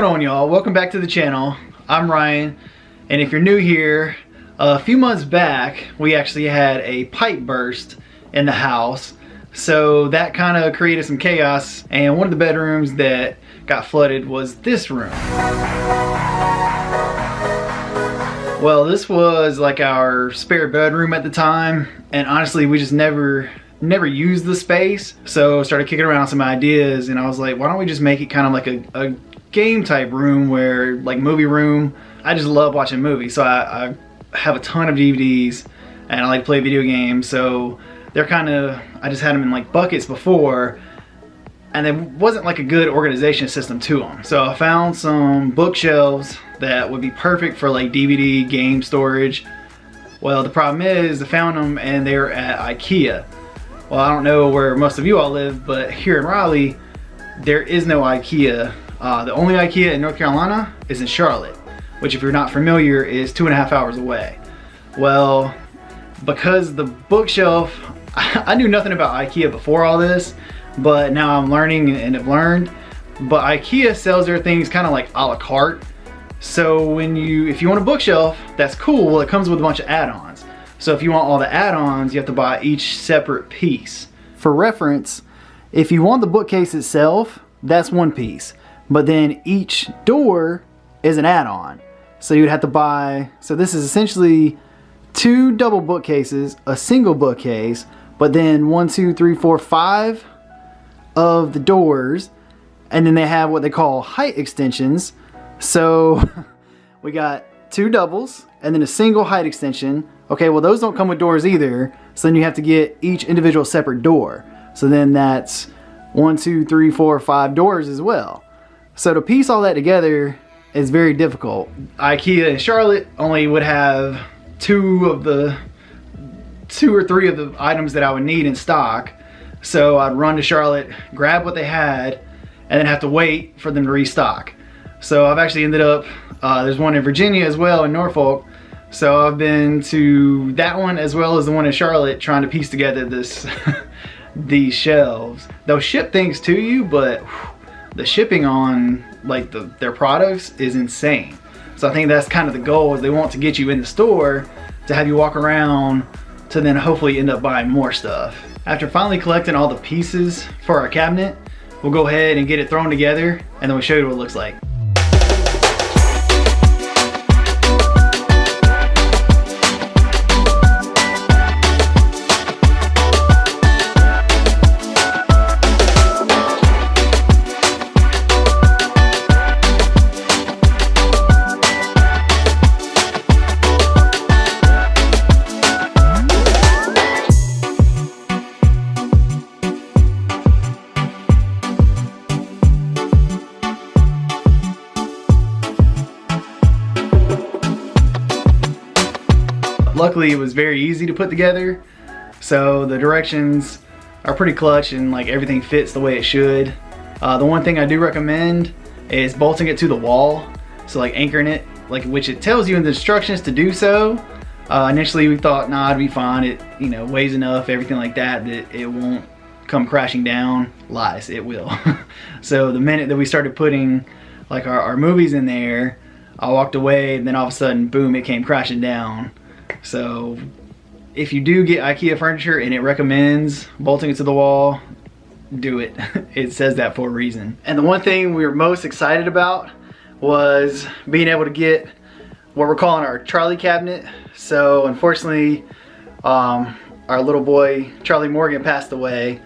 going on, y'all? Welcome back to the channel. I'm Ryan, and if you're new here, a few months back we actually had a pipe burst in the house, so that kind of created some chaos, and one of the bedrooms that got flooded was this room. Well, this was like our spare bedroom at the time, and honestly we just never used the space, so I started kicking around some ideas, and I was like, why don't we just make it kind of like a game type room, where like movie room. I just love watching movies, so I have a ton of DVDs and I like to play video games, so they're kind of, I just had them in like buckets before, and there wasn't like a good organization system to them. So I found some bookshelves that would be perfect for like DVD game storage. Well, the problem is I found them and they're at IKEA. Well, I don't know where most of you all live, but here in Raleigh there is no IKEA. The only IKEA in North Carolina is in Charlotte, which if you're not familiar is 2.5 hours away. Well, because the bookshelf, I knew nothing about IKEA before all this, but now I'm learning and have learned. But IKEA sells their things kind of like a la carte. So if you want a bookshelf, that's cool. Well, it comes with a bunch of add-ons. So if you want all the add-ons, you have to buy each separate piece. For reference, if you want the bookcase itself, that's one piece. But then each door is an add-on. So you'd have to buy, so this is essentially 2 double bookcases, a single bookcase, but then 1, 2, 3, 4, 5 of the doors. And then they have what they call height extensions. So we got 2 doubles and then a single height extension. Okay, well those don't come with doors either. So then you have to get each individual separate door. So then that's 1, 2, 3, 4, 5 doors as well. So to piece all that together is very difficult. IKEA in Charlotte only would have 2 or 3 of the items that I would need in stock. So I'd run to Charlotte, grab what they had, and then have to wait for them to restock. So I've actually ended up, there's one in Virginia as well, in Norfolk. So I've been to that one as well as the one in Charlotte, trying to piece together this these shelves. They'll ship things to you, but the shipping on like their products is insane. So I think that's kind of the goal, is they want to get you in the store to have you walk around to then hopefully end up buying more stuff. After finally collecting all the pieces for our cabinet, we'll go ahead and get it thrown together, and then we'll show you what it looks like. Luckily it was very easy to put together, so the directions are pretty clutch and like everything fits the way it should. The one thing I do recommend is bolting it to the wall, so like anchoring it, like, which it tells you in the instructions to do so. Initially we thought, nah, it'd be fine, it weighs enough, everything like that it won't come crashing down. Lies, it will. So the minute that we started putting like our movies in there, I walked away, and then all of a sudden, boom, it came crashing down. So if you do get IKEA furniture and it recommends bolting it to the wall, do it. It says that for a reason. And the one thing we were most excited about was being able to get what we're calling our Charlie cabinet. So unfortunately, our little boy Charlie Morgan passed away,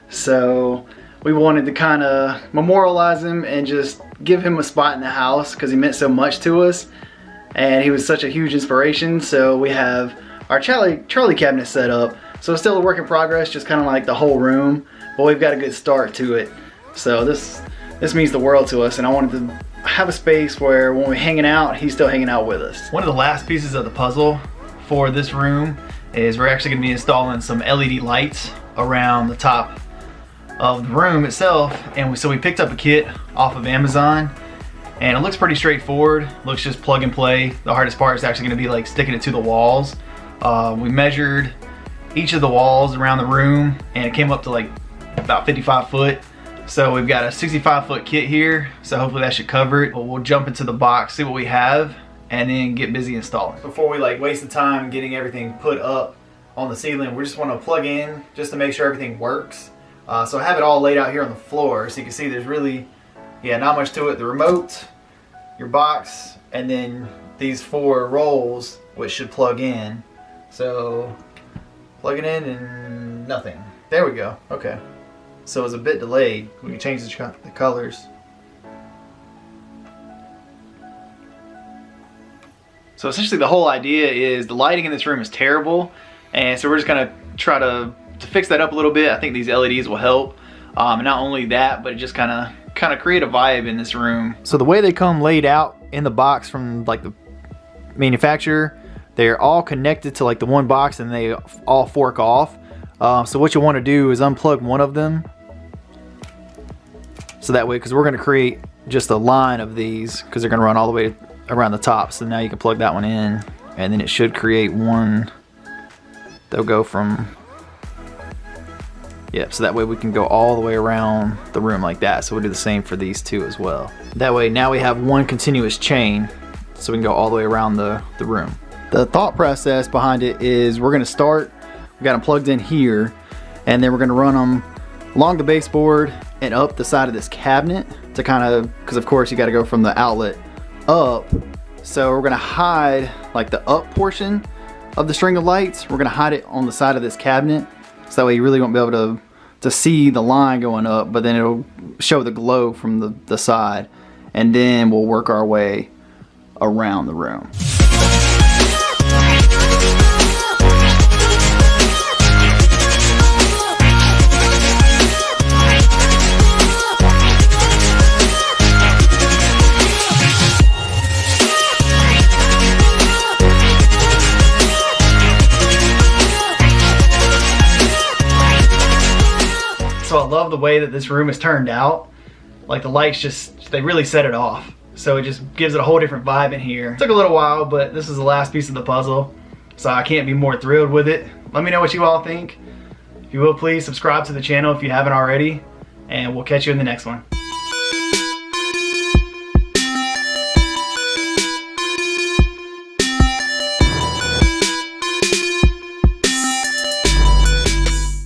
so we wanted to kind of memorialize him and just give him a spot in the house, because he meant so much to us and he was such a huge inspiration. So we have our Charlie cabinet set up. So it's still a work in progress, just kind of like the whole room, but we've got a good start to it. So this means the world to us, and I wanted to have a space where when we're hanging out, he's still hanging out with us. One of the last pieces of the puzzle for this room is we're actually going to be installing some LED lights around the top of the room itself. And so we picked up a kit off of Amazon, and it looks pretty straightforward. Looks just plug and play. The hardest part is actually going to be like sticking it to the walls. We measured each of the walls around the room, and it came up to like about 55 foot So we've got a 65-foot kit here, so hopefully that should cover it. But we'll jump into the box, see what we have, and then get busy installing. Before we like waste the time getting everything put up on the ceiling, we just want to plug in just to make sure everything works. So I have it all laid out here on the floor, so you can see there's really, not much to it. The remote, your box, and then these 4 rolls, which should plug in. So plug it in and nothing. There we go. Okay. So it's a bit delayed. We can change the colors. So essentially the whole idea is the lighting in this room is terrible, and so we're just gonna try to fix that up a little bit. I think these LEDs will help. And not only that, but just kind of create a vibe in this room. So the way they come laid out in the box from like the manufacturer, they're all connected to like the one box and they all fork off. So what you want to do is unplug one of them. So that way, because we're going to create just a line of these, because they're going to run all the way around the top. So now you can plug that one in, and then it should create one. They'll go from, so that way we can go all the way around the room like that. So we'll do the same for these 2 as well. That way now we have one continuous chain, so we can go all the way around the room. The thought process behind it is we're going to start, we got them plugged in here, and then we're going to run them along the baseboard and up the side of this cabinet to kind of, because of course you got to go from the outlet up. So we're going to hide like the up portion of the string of lights. We're going to hide it on the side of this cabinet, so that way you really won't be able to see the line going up, but then it'll show the glow from the side, and then we'll work our way around the room. So I love the way that this room is turned out. Like the lights they really set it off. So it just gives it a whole different vibe in here. It took a little while, but this is the last piece of the puzzle. So I can't be more thrilled with it. Let me know what you all think. If you will, please subscribe to the channel if you haven't already. And we'll catch you in the next one.